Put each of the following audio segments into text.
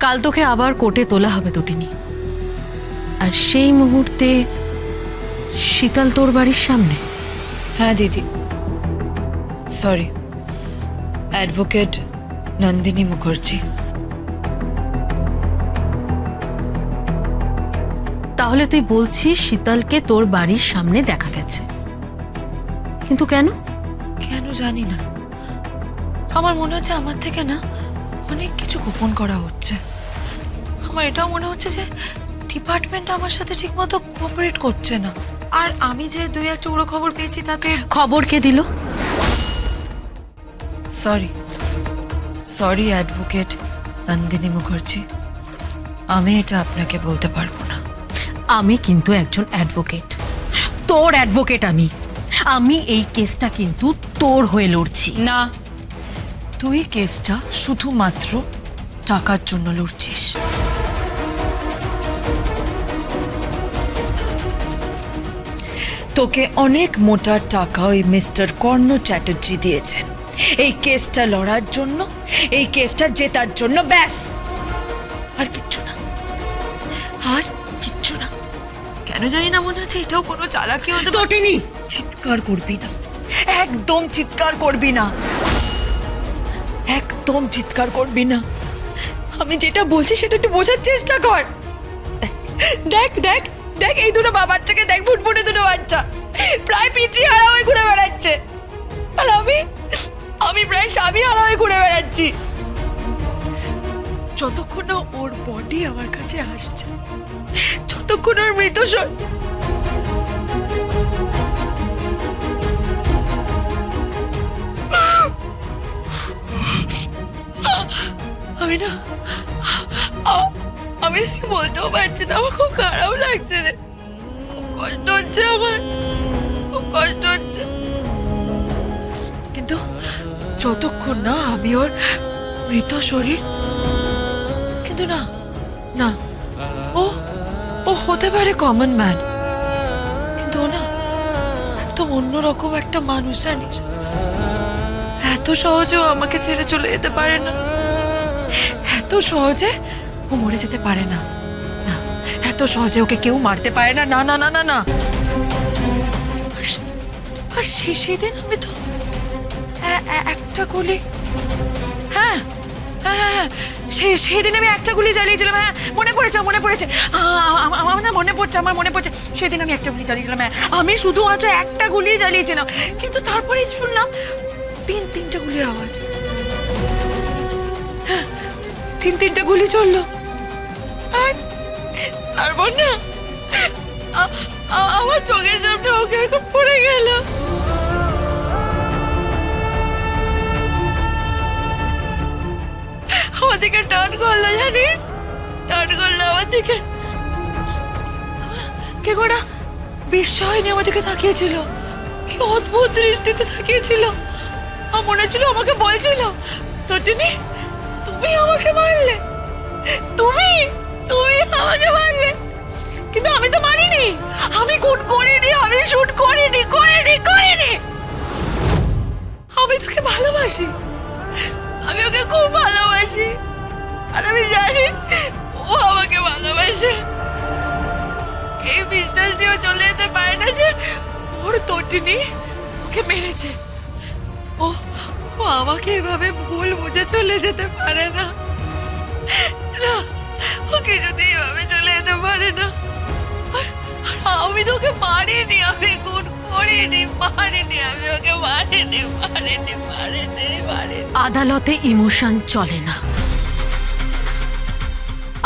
কাল তোকে আবার কোর্টে তোলা হবে তটিনী, আর সেই মুহূর্তে শীতল তোর বাড়ির সামনে। হ্যাঁ দিদি, সরি, অ্যাডভোকেট নন্দিনী মুখার্জি। তাহলে তুই বলছিস শীতলকে তোর বাড়ির সামনে দেখা গেছে, কিন্তু কেন? কেন জানি না, আমার মনে হচ্ছে আমার থেকে না অনেক কিছু গোপন করা হচ্ছে। আমার এটাও মনে হচ্ছে যে ডিপার্টমেন্ট আমার সাথে ঠিকমতো কোঅপারেট করছে না। আর আমি যে দুই একটা উড়ো খবর পেয়েছি তাতে খবর কে দিল? Sorry sorry advocate Nandini Mukherjee, আমি এটা আপনাকে বলতে পারবো না। আমি কিন্তু একজন অ্যাডভোকেট, তোর অ্যাডভোকেট। আমি এই কেসটা কিন্তু তোর হয়ে লড়ছি না, তুই কেসটা শুধুমাত্র টাকার জন্য লড়ছিস। তোকে অনেক মোটা টাকা ওই মিস্টার কর্ণ চ্যাটার্জি দিয়েছেন এই কেসটা লড়ার জন্য, এই কেসটা জেতার জন্য, ব্যাস, আর কিচ্ছু না, আর কিচ্ছু না। কেন জানি না মনে হচ্ছে এটাও কোনো চালাকি হতে পারে। তটিনী, চিৎকার করবি না, একদম চিৎকার করবি না, একদম চিৎকার করবি না। আমি যেটা বলছি সেটা একটু বোঝার চেষ্টা কর। দেখ দেখ দেখ, এই দুটো বাচ্চাকে দেখ, ফুটফুটে দুটো বাচ্চা প্রায় পিতৃ হারা হয়ে ঘুরে বেড়াচ্ছে, আর আমি প্রায় স্বামী হারা হয়ে ঘুরে বেড়াচ্ছি। যতক্ষণ না ওর বডি আমার কাছে আসছে, যতক্ষণ ওর মৃত আমি না, আমি বলতেও পারছি না, আমার খুব খারাপ লাগছে রে, খুব কষ্ট হচ্ছে, আমার খুব কষ্ট হচ্ছে। কিন্তু যতক্ষণ না আমি ওর মৃত শরীর, কিন্তু না না, ও ও হতে পারে কমন ম্যান, কিন্তু ও না একদম অন্যরকম একটা মানুষ, জানিস? এত সহজেও আমাকে ছেড়ে চলে যেতে পারে না, এত সহজে ও মরে যেতে পারে না, না, এত সহজে ওকে কেউ মারতে পারে না, না না না না না। আর সেদিন আমি তো একটা গুলি, হ্যাঁ হ্যাঁ হ্যাঁ, সেদিন আমি একটা গুলি চালিয়েছিলাম, হ্যাঁ মনে পড়েছে, আমার মনে পড়ছে, সেদিন আমি একটা গুলি চালিয়েছিলাম, হ্যাঁ আমি শুধুমাত্র একটা গুলি চালিয়েছিলাম, কিন্তু তারপরে শুনলাম তিনটা গুলির আওয়াজ, হ্যাঁ তিনটা গুলি চললো, আর তারপর না আমার চোখের সামনে ওকে পড়ে গেল। আমার দিকে টান করলো, জানিস, টান করলো আমার দিকে, কে গোটা বিস্ময় নিয়ে আমার দিকে তাকিয়েছিল, কি অদ্ভুত দৃষ্টিতে তাকিয়েছিল। আমার মনে হচ্ছিল আমাকে বলছিল, তটিনী তুমি আমাকে মারলে, তুমি আমাকে মারলে, কিন্তু আমি তো মারিনি, আমি খুন করিনি, আমি শুট করিনি, আমি তোকে ভালোবাসি, আমি ওকে খুব ভালোবাসি, আর আমি জানি ও আমাকে ভালোবাসে। এই বিশ্বাস নিয়ে চলে যেতে পারে না যে ওর তটিনী ওকে মেরেছে, ও আমাকে এভাবে ভুল বুঝে চলে যেতে পারে না, না, ওকে যদি এভাবে চলে যেতে পারে না। আর আমি তো ওকে মারিনি, আমি খুন করিনি, আমি ওকে মারিনি। আদালতে ইমোশন চলে না,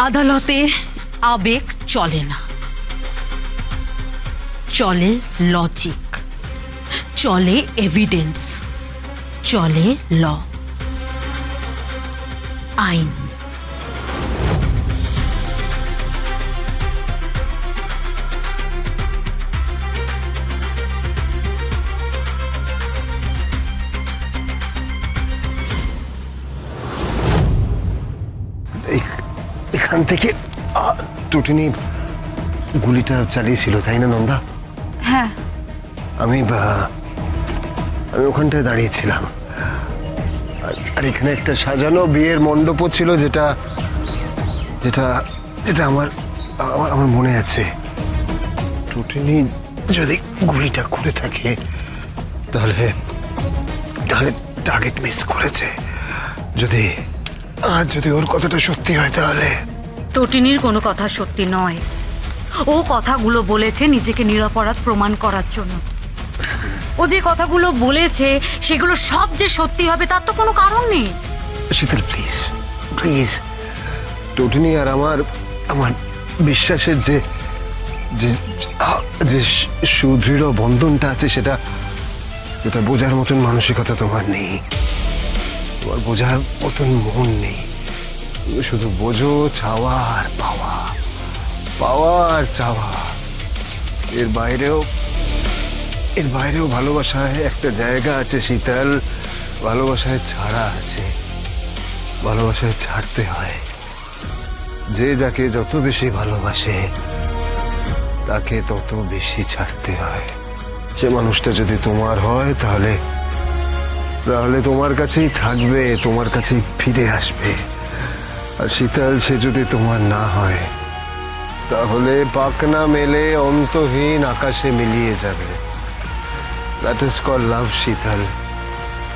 আদালতে আবেগ চলে না, চলে লজিক, চলে এভিডেন্স, চলে ল, আইন। এখান থেকে টুটিনি গুলিটা চালিয়েছিল, তাই না নন্দা? হ্যাঁ, আমি ওখানটায় দাঁড়িয়েছিলাম, আর এখানে একটা সাজানো বিয়ের মণ্ডপও ছিল, যেটা যেটা যেটা আমার আমার মনে আছে, টুটিনি যদি গুলিটা করে থাকে তাহলে তাহলে টার্গেট মিস করেছে। যদি যদি ওর কথাটা সত্যি হয় তাহলে তটিনীর কোনো কথা সত্যি নয়। ও কথাগুলো বলেছে নিজেকে নিরপরাধ প্রমাণ করার জন্য। ও যে কথাগুলো বলেছে সেগুলো সব যে সত্যি হবে তার তো কোনো কারণ নেই। শীতল প্লিজ প্লিজ, টুটিনি আর আমার আমার বিশ্বাসের যে যে যে সুদৃঢ় বন্ধনটা আছে সেটা যেটা বোঝার মতন মানসিকতা তোমার নেই, তোমার বোঝার মতন মন নেই। তুমি শুধু বোঝো চাওয়া আর পাওয়া, পাওয়া আর চাওয়া। এর বাইরেও ভালোবাসায় একটা জায়গা আছে শীতল, ভালোবাসায় ছাড়া আছে, ভালোবাসায় ছাড়তে হয়। যে যাকে যত বেশি ভালোবাসে তাকে তত বেশি ছাড়তে হয়। সে মানুষটা যদি তোমার হয় তাহলে তাহলে তোমার কাছেই থাকবে, তোমার কাছেই ফিরে আসবে। আর শীতল সে যদি তোমার না হয় তাহলে পাখনা মেলে অন্তহীন আকাশে মিলিয়ে যাবে। দ্যাট ইজ কল লাভ শীতল,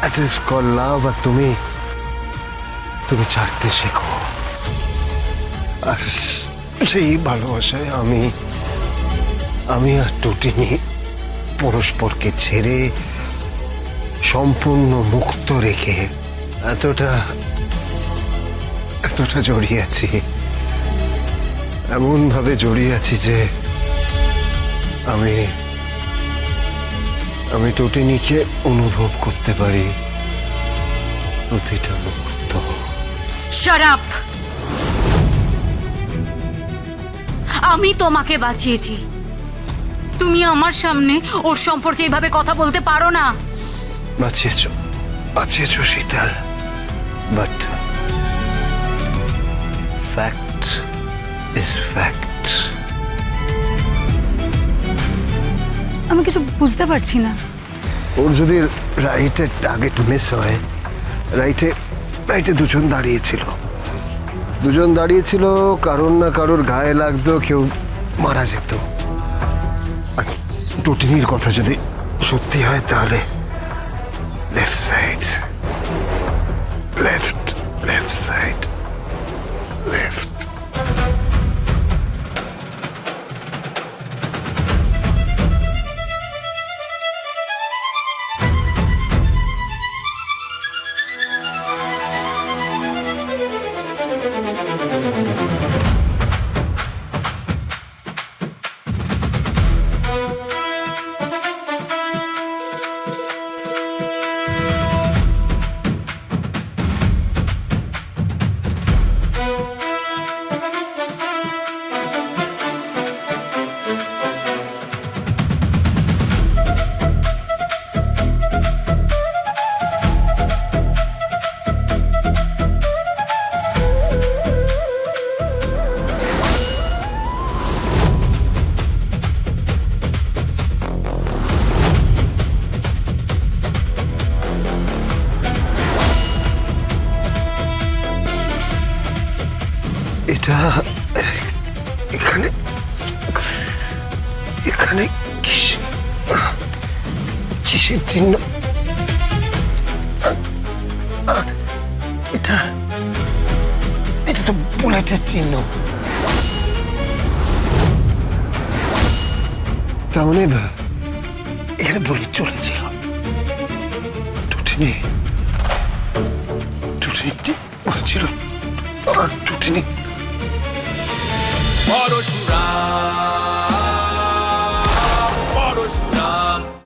দ্যাট ইজ কল লাভ। আর তুমি ছাড়তে শেখো। আর সেই ভালোবাসায় আমি আর টুটিনি পরস্পরকে ছেড়ে সম্পূর্ণ মুক্ত রেখে এতটা জড়িয়ে আছি, এমন ভাবে জড়িয়ে আছি যে আমি টুটিনিকে অনুভব করতে পারি প্রতিটা মুহূর্ত। Shut up! আমি তোমাকে বাঁচিয়েছি, তুমি আমার সামনে ওর সম্পর্কে এইভাবে কথা বলতে পারো না। বাঁচিয়েছ শীতল, বাট ফ্যাক্ট ইজ ফ্যাক্ট। আমি কিছু বুঝতে পারছি না। ওর যদি রাইটের টার্গেট মিস হয়, রাইটে দুজন দাঁড়িয়েছিল, কারোর না কারোর গায়ে লাগতো, কেউ মারা যেত। আর টুটিনির কথা যদি সত্যি হয় তাহলে left side, left side, left. এটা এখানে কিসের চিহ্ন? এটা তো বুলেটের চিহ্ন। তার মানে এখানে বুলেট চলেছিল। টুটিনি বলছিল, আর টুটিনি বড়